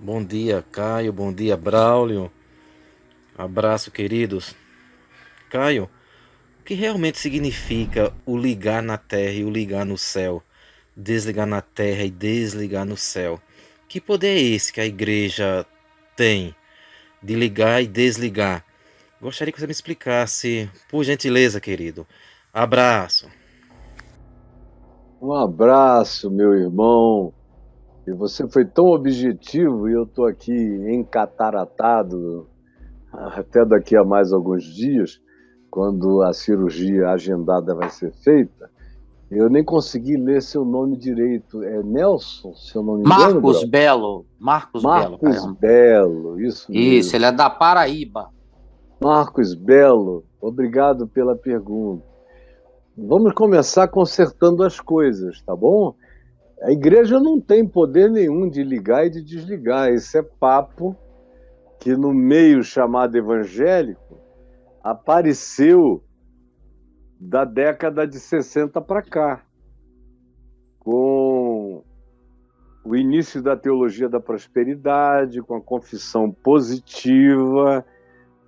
Bom dia, Caio. Bom dia, Braulio. Abraço, queridos. Caio, o que realmente significa o ligar na terra e o ligar no céu? Desligar na terra e desligar no céu. Que poder é esse que a igreja tem de ligar e desligar? Gostaria que você me explicasse, por gentileza, querido. Abraço. Um abraço, meu irmão. E você foi tão objetivo e eu estou aqui encataratado até daqui a mais alguns dias, quando a cirurgia agendada vai ser feita. Eu nem consegui ler seu nome direito. É Nelson, se eu não me engano, Marcos Brau? Belo, Marcos Belo, Marcos Caio. Belo, isso Isso, ele mesmo. é da Paraíba. Marcos Belo, obrigado pela pergunta. Vamos começar consertando as coisas, tá bom? A igreja não tem poder nenhum de ligar e de desligar. Esse é papo que no meio chamado evangélico apareceu da década de 60 para cá, com o início da teologia da prosperidade, com a confissão positiva,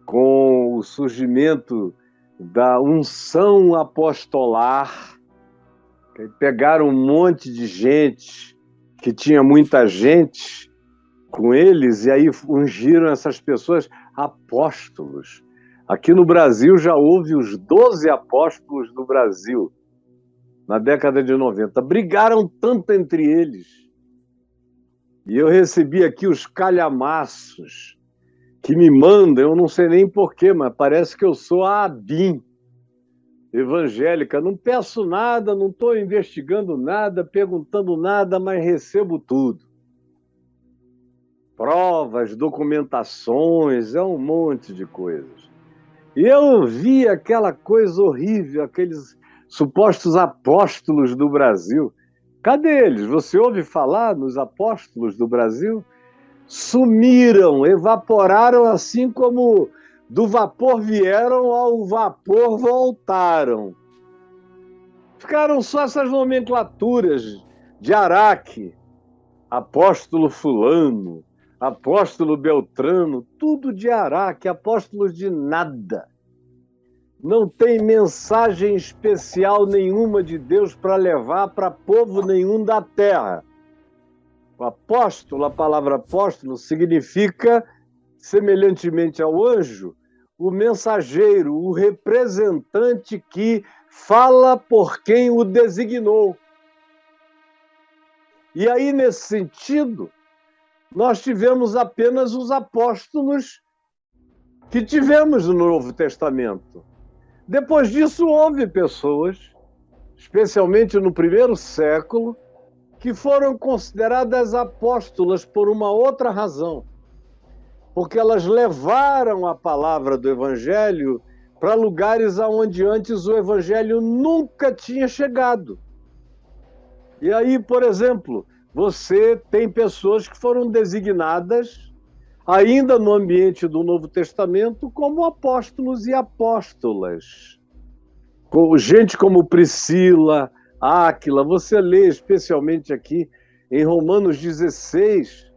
com o surgimento da unção apostolar. Pegaram um monte de gente, que tinha muita gente com eles, e aí ungiram essas pessoas apóstolos. Aqui no Brasil já houve os 12 apóstolos do Brasil, na década de 90. Brigaram tanto entre eles. E eu recebi aqui os calhamaços que me mandam, eu não sei nem porquê, mas parece que eu sou a ABIN evangélica. Não peço nada, não estou investigando nada, perguntando nada, mas recebo tudo. Provas, documentações, é um monte de coisas. E eu vi aquela coisa horrível, aqueles supostos apóstolos do Brasil. Cadê eles? Você ouve falar nos apóstolos do Brasil? Sumiram, evaporaram, assim como do vapor vieram, ao vapor voltaram. Ficaram só essas nomenclaturas de Araque, apóstolo fulano, apóstolo Beltrano, tudo de Araque, apóstolos de nada. Não tem mensagem especial nenhuma de Deus para levar para povo nenhum da terra. O apóstolo, a palavra apóstolo, significa, semelhantemente ao anjo, o mensageiro, o representante que fala por quem o designou. E aí, nesse sentido, nós tivemos apenas os apóstolos que tivemos no Novo Testamento. Depois disso, houve pessoas, especialmente no primeiro século, que foram consideradas apóstolas por uma outra razão, porque elas levaram a palavra do Evangelho para lugares aonde antes o Evangelho nunca tinha chegado. E aí, por exemplo, você tem pessoas que foram designadas, ainda no ambiente do Novo Testamento, como apóstolos e apóstolas. Gente como Priscila, Áquila, você lê especialmente aqui em Romanos 16,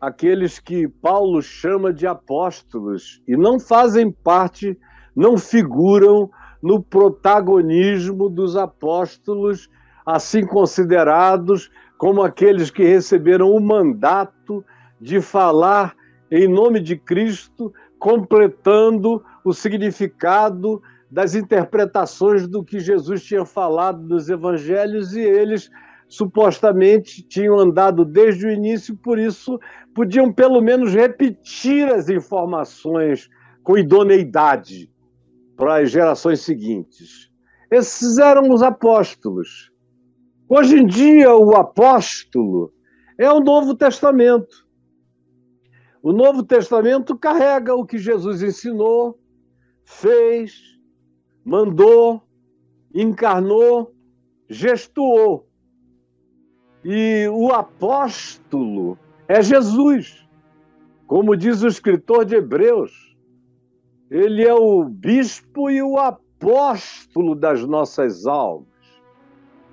aqueles que Paulo chama de apóstolos e não fazem parte, não figuram no protagonismo dos apóstolos, assim considerados como aqueles que receberam o mandato de falar em nome de Cristo, completando o significado das interpretações do que Jesus tinha falado nos evangelhos, e eles supostamente tinham andado desde o início, por isso podiam pelo menos repetir as informações com idoneidade para as gerações seguintes. Esses eram os apóstolos. Hoje em dia, o apóstolo é o Novo Testamento. O Novo Testamento carrega o que Jesus ensinou, fez, mandou, encarnou, gestuou. E o apóstolo é Jesus. Como diz o escritor de Hebreus, ele é o bispo e o apóstolo das nossas almas.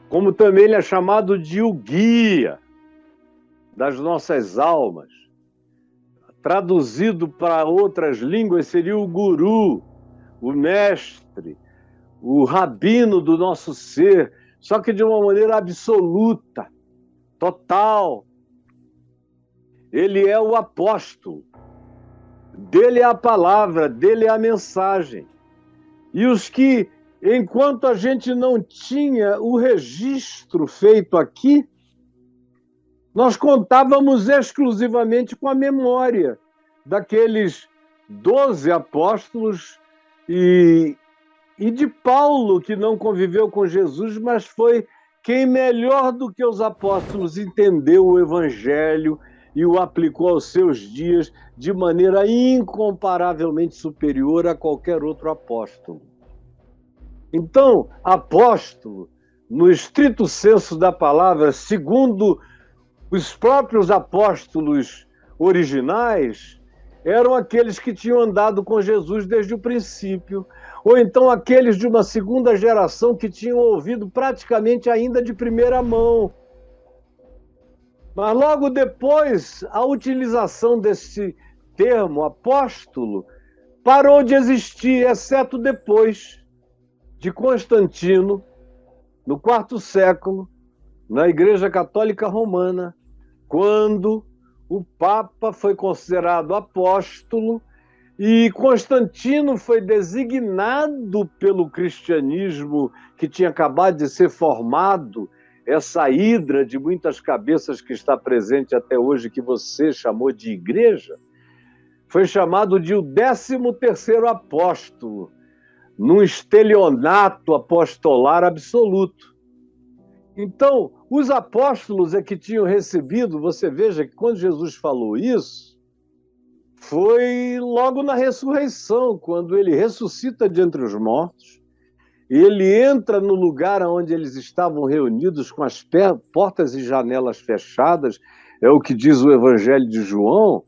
Como também ele é chamado de o guia das nossas almas. traduzido para outras línguas, seria o guru, o mestre, o rabino do nosso ser, só que de uma maneira absoluta, total. Ele é o apóstolo. Dele é a palavra, dele é a mensagem. E os que, enquanto a gente não tinha o registro feito aqui, nós contávamos exclusivamente com a memória daqueles 12 apóstolos e de Paulo, que não conviveu com Jesus, mas foi quem melhor do que os apóstolos entendeu o Evangelho e o aplicou aos seus dias de maneira incomparavelmente superior a qualquer outro apóstolo. Então, apóstolo, no estrito senso da palavra, segundo os próprios apóstolos originais, eram aqueles que tinham andado com Jesus desde o princípio, ou então aqueles de uma segunda geração que tinham ouvido praticamente ainda de primeira mão. Mas logo depois, a utilização desse termo apóstolo parou de existir, exceto depois de Constantino, no IV século, na Igreja Católica Romana, quando o Papa foi considerado apóstolo e Constantino foi designado pelo cristianismo que tinha acabado de ser formado, essa hidra de muitas cabeças que está presente até hoje, que você chamou de igreja, foi chamado de o 13º apóstolo, num estelionato apostolar absoluto. Então, os apóstolos é que tinham recebido, você veja que quando Jesus falou isso, foi logo na ressurreição, quando ele ressuscita de entre os mortos, ele entra no lugar onde eles estavam reunidos com as portas e janelas fechadas, é o que diz o Evangelho de João,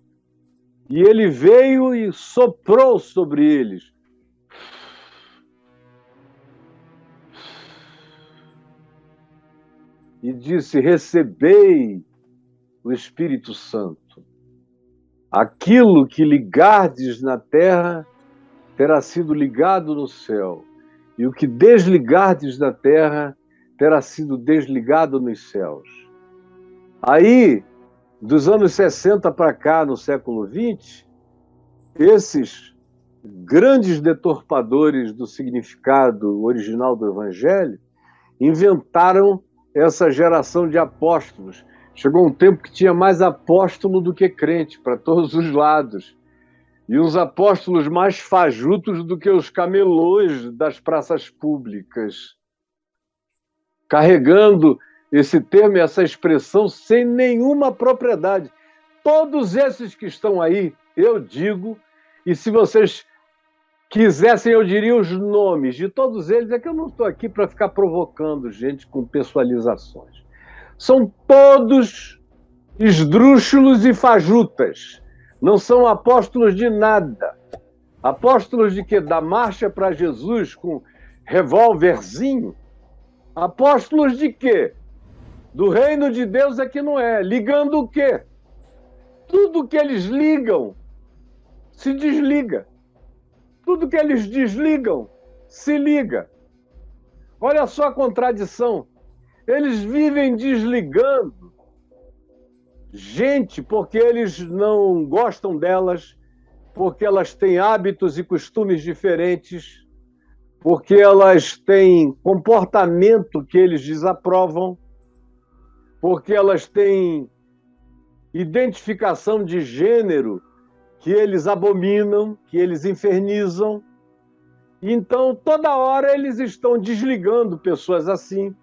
e ele veio e soprou sobre eles. E disse: recebei o Espírito Santo. Aquilo que ligardes na terra terá sido ligado no céu, e o que desligardes da terra terá sido desligado nos céus. Aí, dos anos 60 para cá, no século XX, esses grandes deturpadores do significado original do Evangelho inventaram essa geração de apóstolos. Chegou um tempo que tinha mais apóstolo do que crente, para todos os lados. E uns apóstolos mais fajutos do que os camelôs das praças públicas, carregando esse termo e essa expressão sem nenhuma propriedade. Todos esses que estão aí, eu digo, e se vocês quisessem, eu diria os nomes de todos eles, é que eu não estou aqui para ficar provocando gente com pessoalizações. São todos esdrúxulos e fajutas. Não são apóstolos de nada. Apóstolos de quê? Da marcha para Jesus com revólverzinho? Apóstolos de quê? Do reino de Deus é que não é. Ligando o quê? Tudo que eles ligam se desliga. Tudo que eles desligam se liga. Olha só a contradição. Eles vivem desligando gente porque eles não gostam delas, porque elas têm hábitos e costumes diferentes, porque elas têm comportamento que eles desaprovam, porque elas têm identificação de gênero que eles abominam, que eles infernizam. Então, toda hora eles estão desligando pessoas assim,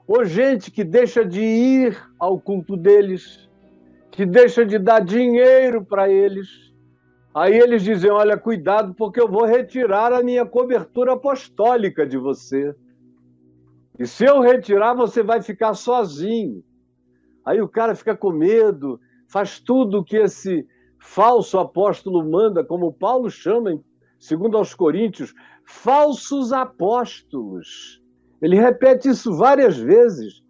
ou gente que deixa de ir ao culto deles, que deixa de dar dinheiro para eles. Aí eles dizem: olha, cuidado, porque eu vou retirar a minha cobertura apostólica de você. E se eu retirar, você vai ficar sozinho. Aí o cara fica com medo, faz tudo o que esse falso apóstolo manda, como Paulo chama, segundo aos Coríntios, falsos apóstolos. Ele repete isso várias vezes,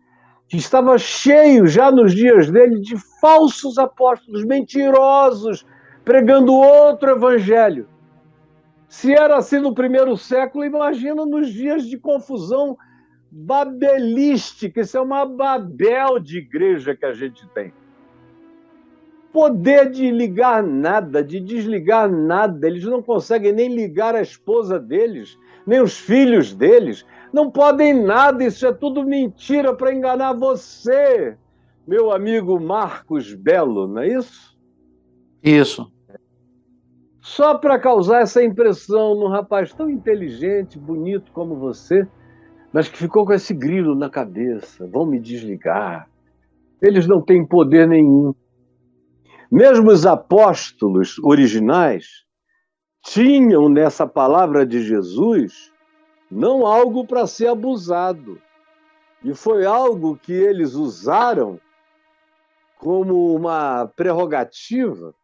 que estava cheio já nos dias dele de falsos apóstolos, mentirosos, pregando outro evangelho. Se era assim no primeiro século, imagina nos dias de confusão babelística. Isso é uma Babel de igreja que a gente tem. Poder de ligar nada, de desligar nada. Eles não conseguem nem ligar a esposa deles, nem os filhos deles. Não podem nada, isso é tudo mentira para enganar você, meu amigo Marcos Belo, não é isso? Isso. Só para causar essa impressão num rapaz tão inteligente, bonito como você, mas que ficou com esse grilo na cabeça. Vão me desligar. Eles não têm poder nenhum. Mesmo os apóstolos originais tinham nessa palavra de Jesus não algo para ser abusado. E foi algo que eles usaram como uma prerrogativa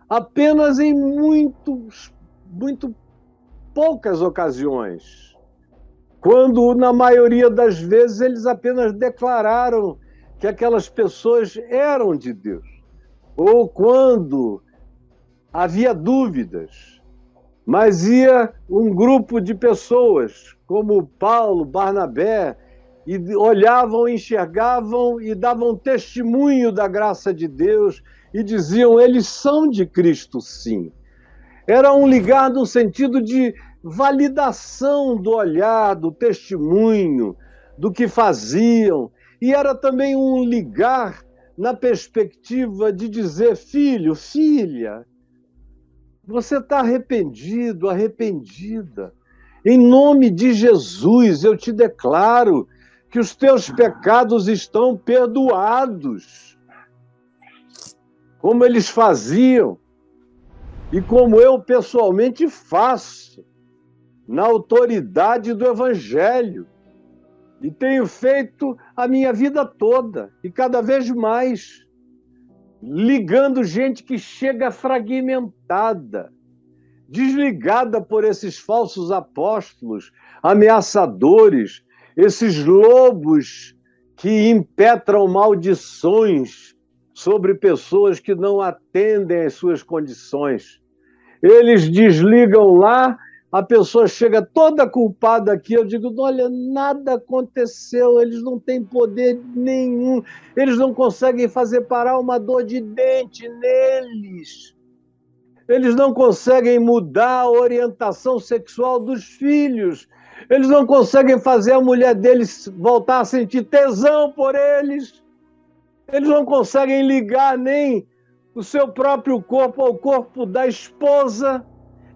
apenas em muito poucas ocasiões, quando, na maioria das vezes, eles apenas declararam que aquelas pessoas eram de Deus, ou quando havia dúvidas, mas ia um grupo de pessoas, como Paulo, Barnabé, e olhavam, enxergavam e davam testemunho da graça de Deus e diziam, eles são de Cristo, sim. Era um ligar no sentido de validação do olhar, do testemunho, do que faziam. E era também um ligar na perspectiva de dizer, filho, filha, você está arrependido, arrependida. Em nome de Jesus, eu te declaro que os teus pecados estão perdoados. Como eles faziam e como eu pessoalmente faço, na autoridade do Evangelho. E tenho feito a minha vida toda, e cada vez mais, ligando gente que chega fragmentada, desligada por esses falsos apóstolos, ameaçadores, esses lobos que impetram maldições sobre pessoas que não atendem às suas condições. Eles desligam lá, a pessoa chega toda culpada aqui, eu digo, olha, nada aconteceu, eles não têm poder nenhum, eles não conseguem fazer parar uma dor de dente neles. Eles não conseguem mudar a orientação sexual dos filhos. Eles não conseguem fazer a mulher deles voltar a sentir tesão por eles. Eles não conseguem ligar nem o seu próprio corpo ao corpo da esposa.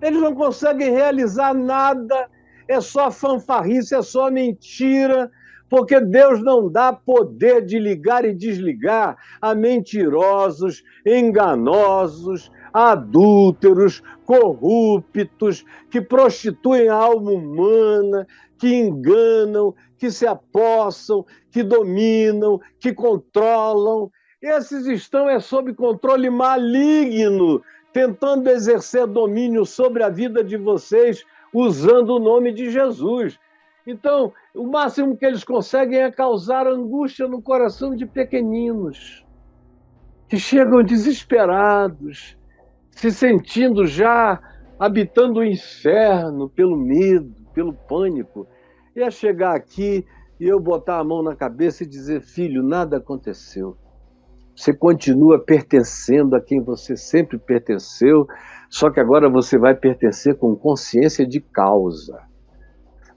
Eles não conseguem realizar nada. É só fanfarrice, é só mentira, porque Deus não dá poder de ligar e desligar a mentirosos, enganosos, adúlteros, corruptos, que prostituem a alma humana, que enganam, que se apossam, que dominam, que controlam. Esses estão sob controle maligno, tentando exercer domínio sobre a vida de vocês, usando o nome de Jesus. Então, o máximo que eles conseguem é causar angústia no coração de pequeninos, que chegam desesperados, se sentindo já habitando o inferno pelo medo, pelo pânico. E é chegar aqui e eu botar a mão na cabeça e dizer, filho, nada aconteceu. Você continua pertencendo a quem você sempre pertenceu, só que agora você vai pertencer com consciência de causa,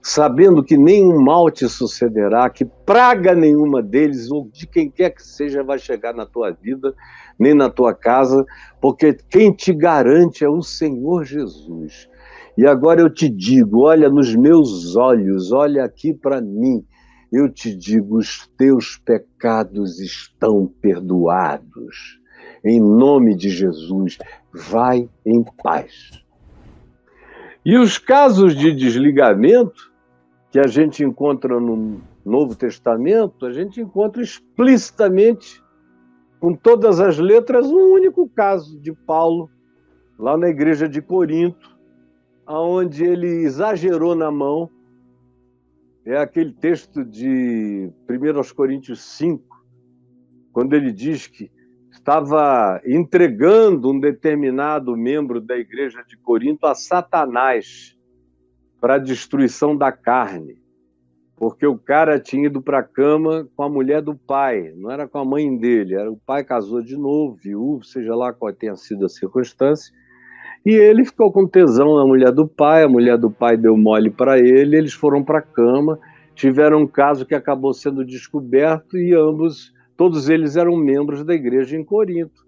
sabendo que nenhum mal te sucederá, que praga nenhuma deles, ou de quem quer que seja, vai chegar na tua vida, nem na tua casa, porque quem te garante é o Senhor Jesus. E agora eu te digo, olha nos meus olhos, olha aqui para mim, eu te digo, os teus pecados estão perdoados. Em nome de Jesus, vai em paz. E os casos de desligamento que a gente encontra no Novo Testamento, a gente encontra explicitamente, com todas as letras, um único caso de Paulo, lá na igreja de Corinto, onde ele exagerou na mão. É aquele texto de 1 Coríntios 5, quando ele diz que estava entregando um determinado membro da igreja de Corinto a Satanás para a destruição da carne, porque o cara tinha ido para a cama com a mulher do pai, não era com a mãe dele, era o pai casou de novo, viúvo, seja lá qual tenha sido a circunstância, e ele ficou com tesão na mulher do pai, a mulher do pai deu mole para ele, eles foram para a cama, tiveram um caso que acabou sendo descoberto e todos eles eram membros da igreja em Corinto,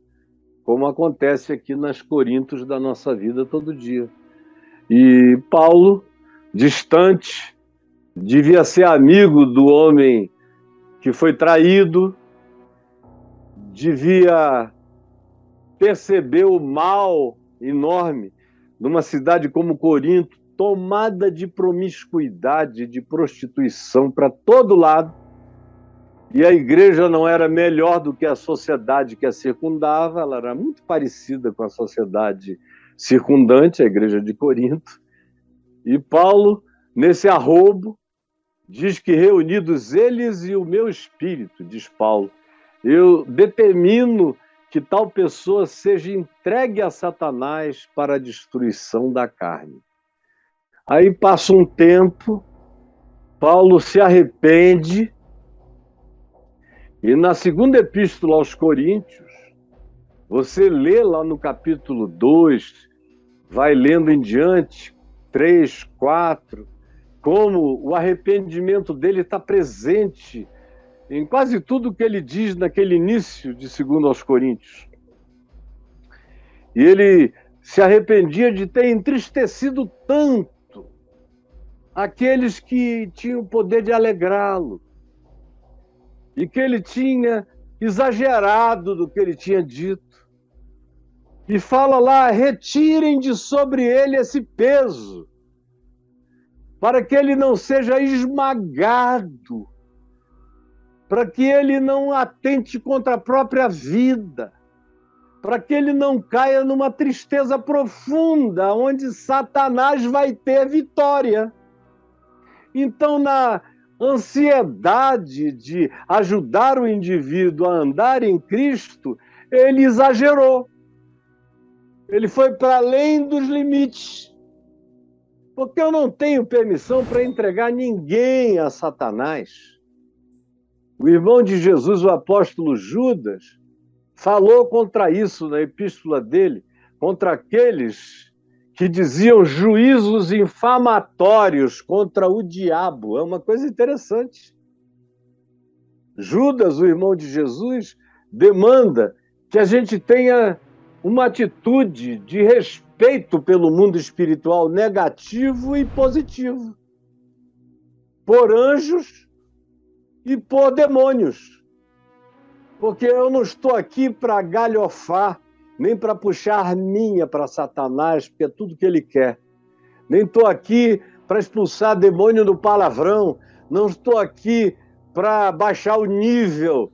como acontece aqui nas Corintos da nossa vida todo dia. E Paulo, distante, devia ser amigo do homem que foi traído, devia perceber o mal enorme numa cidade como Corinto, tomada de promiscuidade, de prostituição para todo lado, e a igreja não era melhor do que a sociedade que a circundava, ela era muito parecida com a sociedade circundante, a igreja de Corinto, e Paulo, nesse arrobo, diz que reunidos eles e o meu espírito, diz Paulo, eu determino que tal pessoa seja entregue a Satanás para a destruição da carne. Aí passa um tempo, Paulo se arrepende, e na segunda epístola aos Coríntios, você lê lá no capítulo 2, vai lendo em diante, 3, 4, como o arrependimento dele está presente em quase tudo que ele diz naquele início de 2 aos Coríntios. E ele se arrependia de ter entristecido tanto aqueles que tinham o poder de alegrá-lo, e que ele tinha exagerado do que ele tinha dito. E fala lá, retirem de sobre ele esse peso, para que ele não seja esmagado, para que ele não atente contra a própria vida, para que ele não caia numa tristeza profunda, onde Satanás vai ter vitória. Então, na ansiedade de ajudar o indivíduo a andar em Cristo, ele exagerou. Ele foi para além dos limites. Porque eu não tenho permissão para entregar ninguém a Satanás. O irmão de Jesus, o apóstolo Judas, falou contra isso na epístola dele, contra aqueles que diziam juízos infamatórios contra o diabo. É uma coisa interessante. Judas, o irmão de Jesus, demanda que a gente tenha uma atitude de respeito pelo mundo espiritual negativo e positivo, por anjos e por demônios. Porque eu não estou aqui para galhofar, nem para puxar arminha para Satanás, porque é tudo que ele quer. Nem estou aqui para expulsar demônio do palavrão, não estou aqui para baixar o nível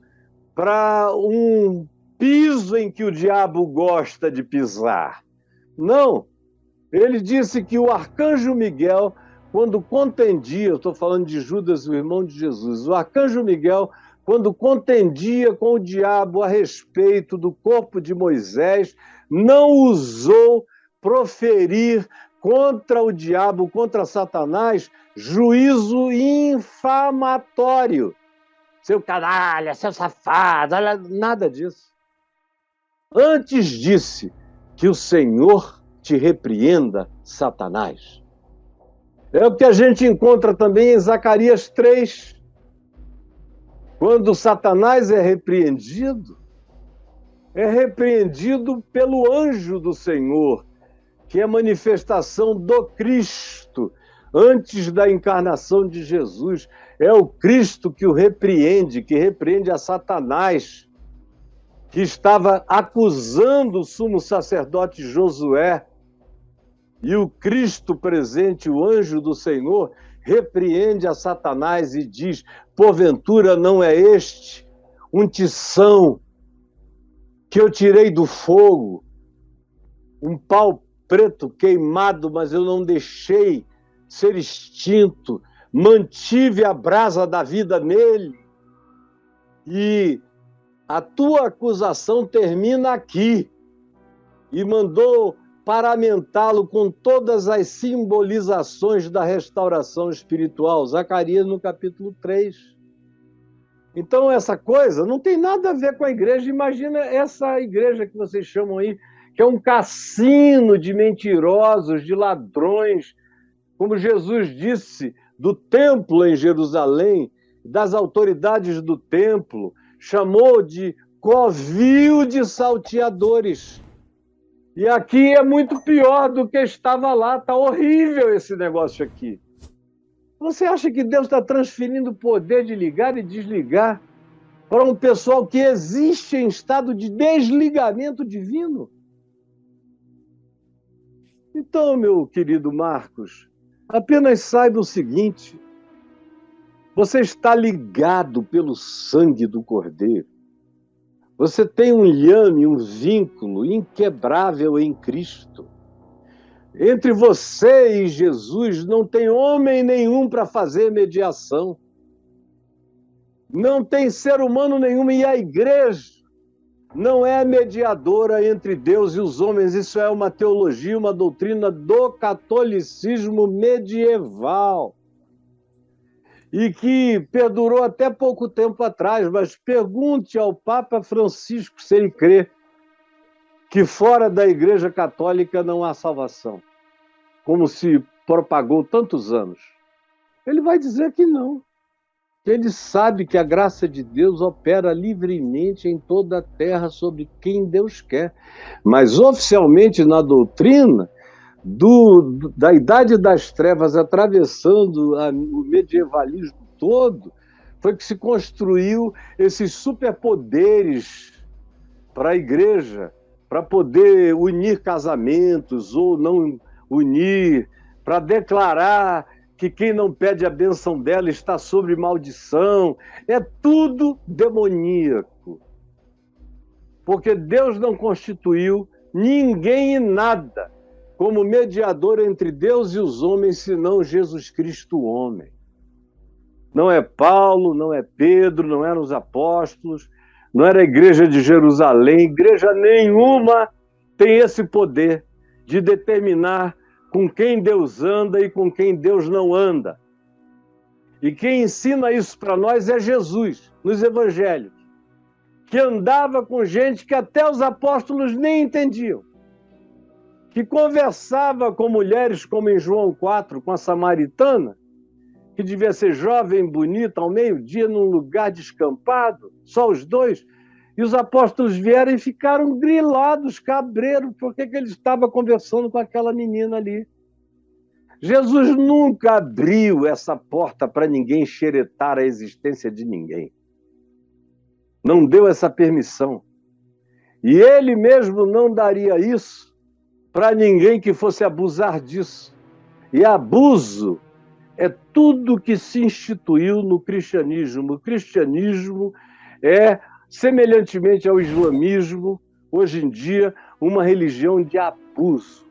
para um piso em que o diabo gosta de pisar. Não. Ele disse que o arcanjo Miguel, quando contendia, eu estou falando de Judas, o irmão de Jesus, o arcanjo Miguel, quando contendia com o diabo a respeito do corpo de Moisés, não ousou proferir contra o diabo, contra Satanás, juízo infamatório. Seu canalha, seu safado, nada disso. Antes disse que o Senhor te repreenda, Satanás. É o que a gente encontra também em Zacarias 3. Quando Satanás é repreendido pelo anjo do Senhor, que é manifestação do Cristo, antes da encarnação de Jesus. É o Cristo que o repreende, que repreende a Satanás, que estava acusando o sumo sacerdote Josué, e o Cristo presente, o anjo do Senhor, repreende a Satanás e diz: porventura não é este um tição que eu tirei do fogo, um pau preto queimado, mas eu não deixei ser extinto, mantive a brasa da vida nele, e a tua acusação termina aqui. E mandou paramentá-lo com todas as simbolizações da restauração espiritual. Zacarias, no capítulo 3. Então, essa coisa não tem nada a ver com a igreja. Imagina essa igreja que vocês chamam aí, que é um cassino de mentirosos, de ladrões, como Jesus disse, do templo em Jerusalém, das autoridades do templo, chamou de covil de salteadores. E aqui é muito pior do que estava lá, está horrível esse negócio aqui. Você acha que Deus está transferindo o poder de ligar e desligar para um pessoal que existe em estado de desligamento divino? Então, meu querido Marcos, apenas saiba o seguinte: você está ligado pelo sangue do Cordeiro. Você tem um liame, um vínculo inquebrável em Cristo. Entre você e Jesus não tem homem nenhum para fazer mediação. Não tem ser humano nenhum, e a igreja não é mediadora entre Deus e os homens. Isso é uma teologia, uma doutrina do catolicismo medieval. E que perdurou até pouco tempo atrás, mas pergunte ao Papa Francisco se ele crê que fora da Igreja Católica não há salvação, como se propagou tantos anos. Ele vai dizer que não. Ele sabe que a graça de Deus opera livremente em toda a terra sobre quem Deus quer. Mas oficialmente na doutrina da Idade das Trevas, atravessando o medievalismo todo, foi que se construiu esses superpoderes para a igreja, para poder unir casamentos ou não unir, para declarar que quem não pede a bênção dela está sob maldição. É tudo demoníaco. Porque Deus não constituiu ninguém e nada como mediador entre Deus e os homens, senão Jesus Cristo, o homem. Não é Paulo, não é Pedro, não eram os apóstolos, não era a igreja de Jerusalém. Igreja nenhuma tem esse poder de determinar com quem Deus anda e com quem Deus não anda. E quem ensina isso para nós é Jesus, nos evangelhos, que andava com gente que até os apóstolos nem entendiam, que conversava com mulheres, como em João 4, com a samaritana, que devia ser jovem, bonita, ao meio-dia, num lugar descampado, só os dois, e os apóstolos vieram e ficaram grilados, cabreiros, porque ele estava conversando com aquela menina ali. Jesus nunca abriu essa porta para ninguém xeretar a existência de ninguém. Não deu essa permissão. E ele mesmo não daria isso para ninguém que fosse abusar disso. E abuso é tudo que se instituiu no cristianismo. O cristianismo é, semelhantemente ao islamismo, hoje em dia, uma religião de abuso.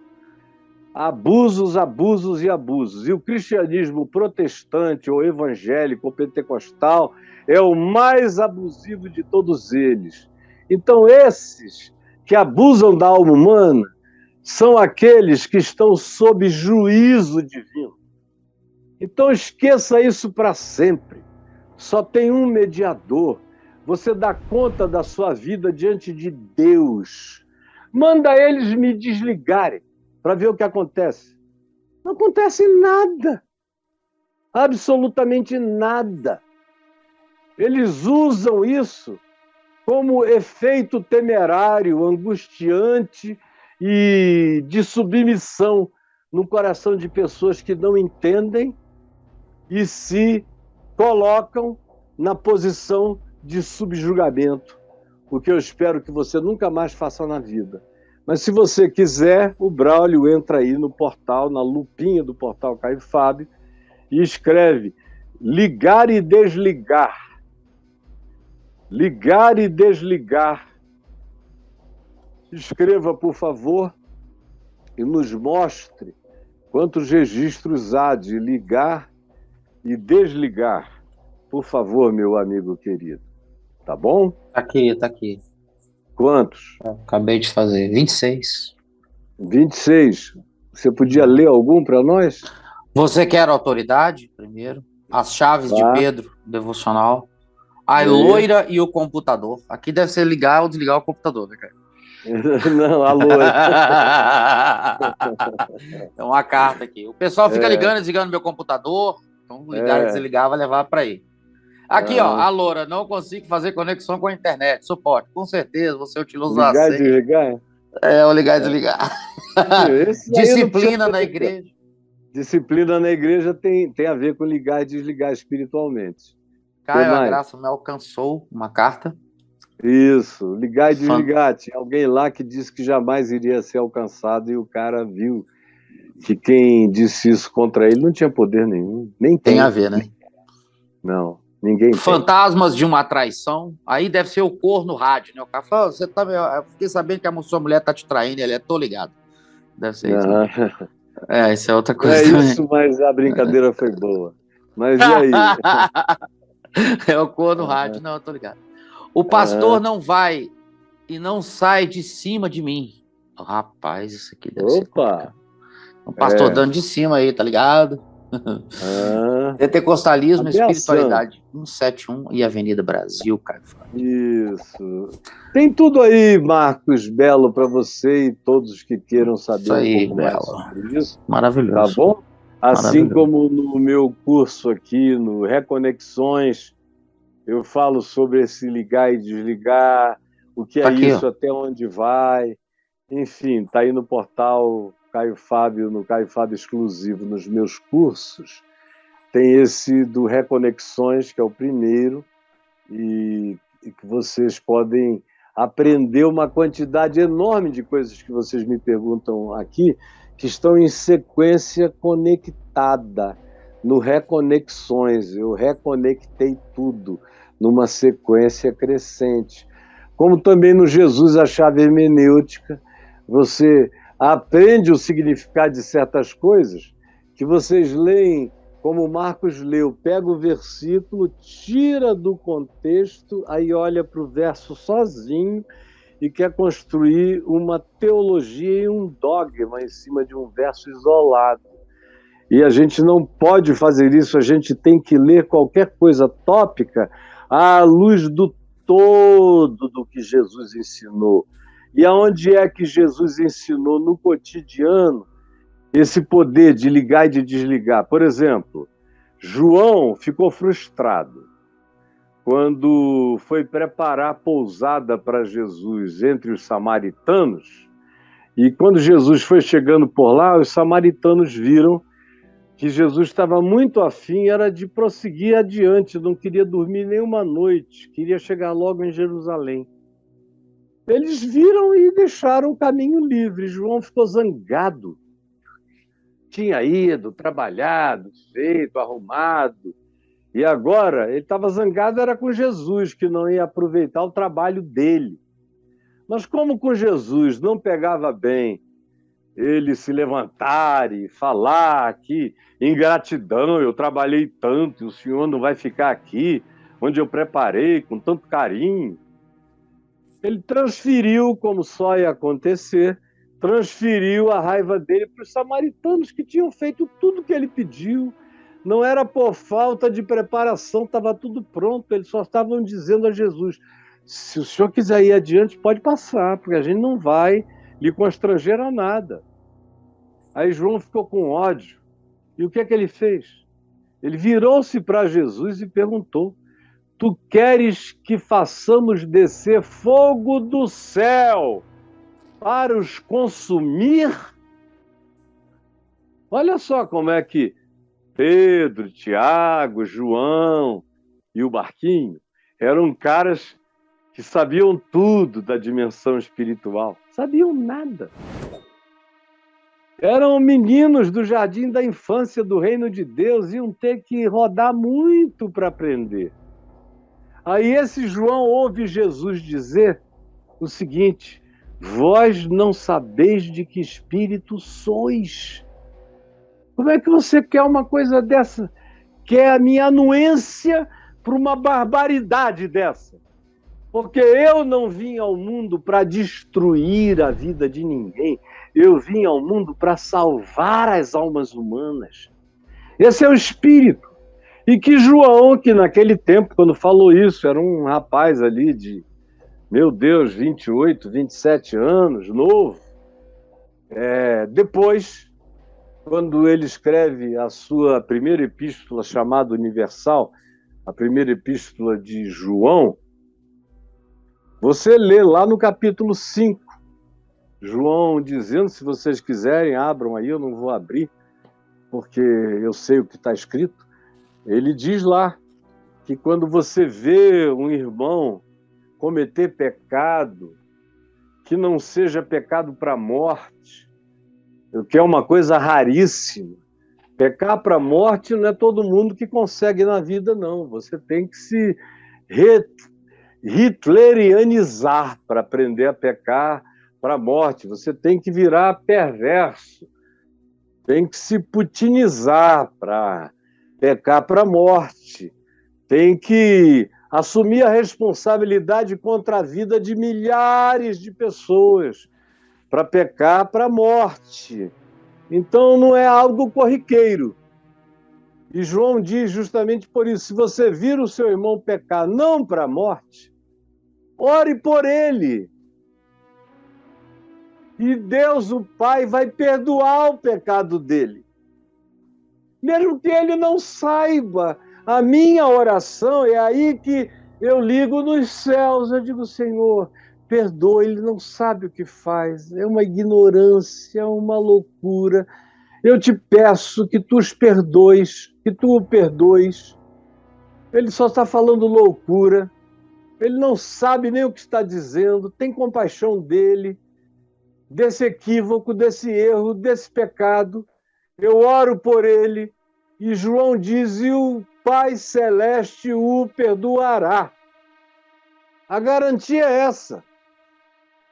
Abusos, abusos e abusos. E o cristianismo protestante, ou evangélico, ou pentecostal, é o mais abusivo de todos eles. Então, esses que abusam da alma humana são aqueles que estão sob juízo divino. Então, esqueça isso para sempre. Só tem um mediador. Você dá conta da sua vida diante de Deus. Manda eles me desligarem para ver o que acontece. Não acontece nada. Absolutamente nada. Eles usam isso como efeito temerário, angustiante e de submissão no coração de pessoas que não entendem e se colocam na posição de subjugamento, o que eu espero que você nunca mais faça na vida. Mas se você quiser, o Braulio entra aí no portal, na lupinha do portal Caio Fábio, e escreve ligar e desligar. Ligar e desligar. Escreva, por favor, e nos mostre quantos registros há de ligar e desligar. Por favor, meu amigo querido. tá bom? Tá aqui, tá aqui. Quantos? Acabei de fazer. 26. 26. Você podia ler algum para nós? Você quer autoridade, primeiro? As chaves de Tá. Pedro, devocional. A E aí? loira e o computador. Aqui deve ser ligar ou desligar o computador, né, cara? Não, a loira. Tem uma carta aqui. O pessoal fica ligando e desligando meu computador. Então, ligar e desligar vai levar para aí. Aqui, ó. A loura, não consigo fazer conexão com a internet. Suporte. Com certeza, você utiliza a Ligar e senha. desligar? É, o ligar e desligar. Esse aí não precisa Disciplina na ter. igreja. Disciplina na igreja tem a ver com ligar e desligar espiritualmente. Caio, a mais? graça me alcançou. Uma carta. Isso, ligar e desligar. Tinha alguém lá que disse que jamais iria ser alcançado e o cara viu que quem disse isso contra ele não tinha poder nenhum. Nem Tem a ver, né? Não, ninguém tem. Fantasmas de uma traição. Aí deve ser o corno rádio, né? O cara fala, você tá meio... Eu fiquei sabendo que a sua mulher tá te traindo. Ele é, tô ligado. Deve ser isso. Né? É, isso é outra coisa. É também. isso, mas a brincadeira foi boa. Mas e aí? É o corno rádio, não, eu tô ligado. O pastor não vai e não sai de cima de mim. Oh, rapaz, isso aqui deve ser complicado. O pastor dando de cima aí, tá ligado? Pentecostalismo, espiritualidade 171 e Avenida Brasil, Caio Fábio. Isso. Tem tudo aí, Marcos Belo, para você e todos que queiram saber aí, um pouco mais sobre isso. Maravilhoso. Tá bom? Assim como no meu curso aqui, no Reconexões, eu falo sobre esse ligar e desligar, o que é aqui, isso, até onde vai. Enfim, tá aí no portal Caio Fábio, no Caio Fábio Exclusivo, nos meus cursos. Tem esse do Reconexões, que é o primeiro, e que vocês podem aprender uma quantidade enorme de coisas que vocês me perguntam aqui, que estão em sequência conectada no Reconexões. Eu reconectei tudo numa sequência crescente. Como também no Jesus, a chave hermenêutica, você aprende o significado de certas coisas que vocês leem, como o Marcos leu, pega o versículo, tira do contexto, aí olha para o verso sozinho e quer construir uma teologia e um dogma em cima de um verso isolado. E a gente não pode fazer isso, a gente tem que ler qualquer coisa tópica à luz do todo do que Jesus ensinou. E aonde é que Jesus ensinou no cotidiano esse poder de ligar e de desligar? Por exemplo, João ficou frustrado quando foi preparar a pousada para Jesus entre os samaritanos. E quando Jesus foi chegando por lá, os samaritanos viram que Jesus estava muito afim, era de prosseguir adiante, não queria dormir nenhuma noite, queria chegar logo em Jerusalém. Eles viram e deixaram o caminho livre. João ficou zangado. Tinha ido, trabalhado, feito, arrumado. E agora ele estava zangado, era com Jesus, que não ia aproveitar o trabalho dele. Mas como com Jesus não pegava bem ele se levantar e falar que ingratidão, eu trabalhei tanto e o senhor não vai ficar aqui, onde eu preparei com tanto carinho. Ele transferiu, como só ia acontecer, transferiu a raiva dele para os samaritanos que tinham feito tudo que ele pediu. Não era por falta de preparação, estava tudo pronto, eles só estavam dizendo a Jesus, se o senhor quiser ir adiante, pode passar, porque a gente não vai lhe constranger a nada. Aí João ficou com ódio. E o que é que ele fez? Ele virou-se para Jesus e perguntou, tu queres que façamos descer fogo do céu para os consumir? Olha só como é que Pedro, Tiago, João e o barquinho eram caras que sabiam tudo da dimensão espiritual. Sabiam nada. Eram meninos do jardim da infância do reino de Deus, iam ter que rodar muito para aprender. Aí esse João ouve Jesus dizer o seguinte, vós não sabeis de que espírito sois. Como é que você quer uma coisa dessa? Quer a minha anuência para uma barbaridade dessa? Porque eu não vim ao mundo para destruir a vida de ninguém. Eu vim ao mundo para salvar as almas humanas. Esse é o espírito. E que João, que naquele tempo, quando falou isso, era um rapaz ali de, meu Deus, 28, 27 anos, novo. Depois, quando ele escreve a sua primeira epístola chamada Universal, a primeira epístola de João, você lê lá no capítulo 5, João dizendo, se vocês quiserem, abram aí, eu não vou abrir, porque eu sei o que está escrito. Ele diz lá que quando você vê um irmão cometer pecado, que não seja pecado para a morte, o que é uma coisa raríssima. Pecar para a morte não é todo mundo que consegue na vida, não. Você tem que se hitlerianizar para aprender a pecar para a morte. Você tem que virar perverso. Tem que se putinizar para pecar para a morte. Tem que assumir a responsabilidade contra a vida de milhares de pessoas para pecar para a morte. Então não é algo corriqueiro. E João diz justamente por isso, se você vir o seu irmão pecar não para a morte, ore por ele. E Deus, o Pai, vai perdoar o pecado dele. Mesmo que ele não saiba. A minha oração é aí que eu ligo nos céus. Eu digo, Senhor, perdoa, ele não sabe o que faz. É uma ignorância, é uma loucura. Eu te peço que tu os perdoes, que tu o perdoes. Ele só está falando loucura. Ele não sabe nem o que está dizendo. Tem compaixão dele, desse equívoco, desse erro, desse pecado. Eu oro por ele. E João diz, e o Pai Celeste o perdoará. A garantia é essa.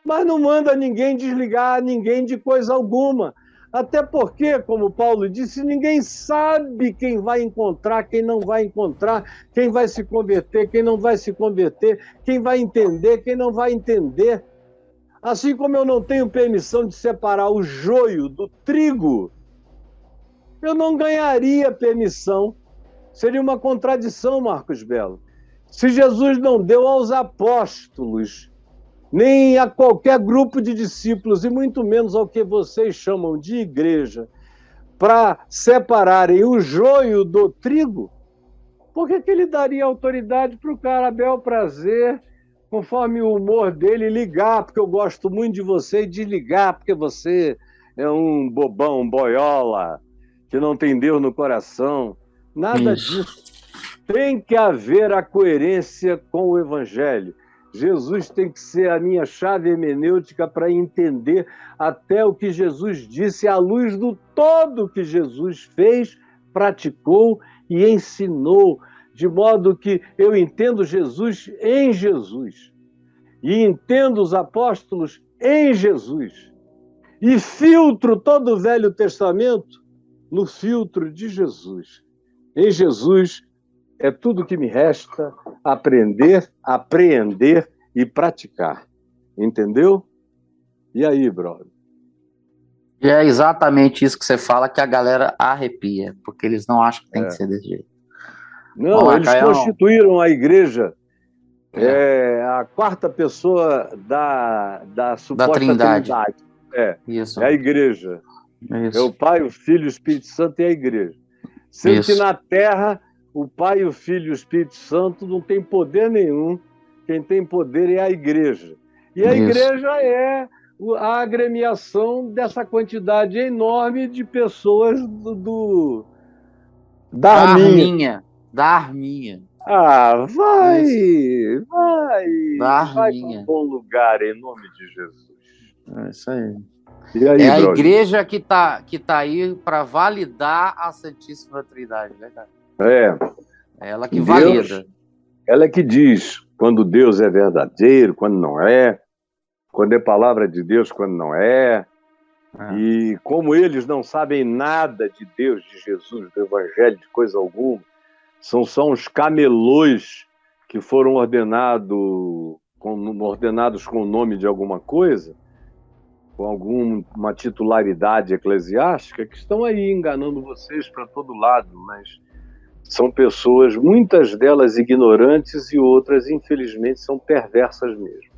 Mas não manda ninguém desligar ninguém de coisa alguma. Até porque, como Paulo disse, ninguém sabe quem vai encontrar, quem não vai encontrar, quem vai se converter, quem não vai se converter, quem vai entender, quem não vai entender. Assim como eu não tenho permissão de separar o joio do trigo, eu não ganharia permissão. Seria uma contradição, Marcos Belo. Se Jesus não deu aos apóstolos, nem a qualquer grupo de discípulos, e muito menos ao que vocês chamam de igreja, para separarem o joio do trigo, por que ele daria autoridade para o cara, bel prazer, conforme o humor dele, ligar, porque eu gosto muito de você, e desligar, porque você é um bobão, um boiola, que não tem Deus no coração? Nada disso. Tem que haver a coerência com o Evangelho. Jesus tem que ser a minha chave hermenêutica para entender até o que Jesus disse, à luz do todo que Jesus fez, praticou e ensinou, de modo que eu entendo Jesus em Jesus e entendo os apóstolos em Jesus e filtro todo o Velho Testamento no filtro de Jesus. Em Jesus é tudo que me resta aprender, apreender e praticar. Entendeu? E aí, brother? E é exatamente isso que você fala que a galera arrepia, porque eles não acham que tem que ser desse jeito. Não, lá, eles Caião. constituíram a igreja a quarta pessoa da suposta Trindade. Isso. É a igreja. Isso. É o Pai, o Filho e o Espírito Santo e a igreja. Sendo que na Terra, o Pai, o Filho e o Espírito Santo não tem poder nenhum. Quem tem poder é a igreja. E a igreja é a agremiação dessa quantidade enorme de pessoas da Arminha. Da Arminha. Ah, vai para um bom lugar em nome de Jesus. É isso aí. E aí, é a igreja que tá aí para validar a Santíssima Trindade, né, cara? É ela que valida. Ela que diz quando Deus é verdadeiro, quando não é, quando é palavra de Deus, quando não é. E como eles não sabem nada de Deus, de Jesus, do Evangelho, de coisa alguma, são só uns camelôs que foram ordenados ordenados com o nome de alguma coisa, com alguma titularidade eclesiástica, que estão aí enganando vocês para todo lado, mas são pessoas, muitas delas ignorantes e outras, infelizmente, são perversas mesmo.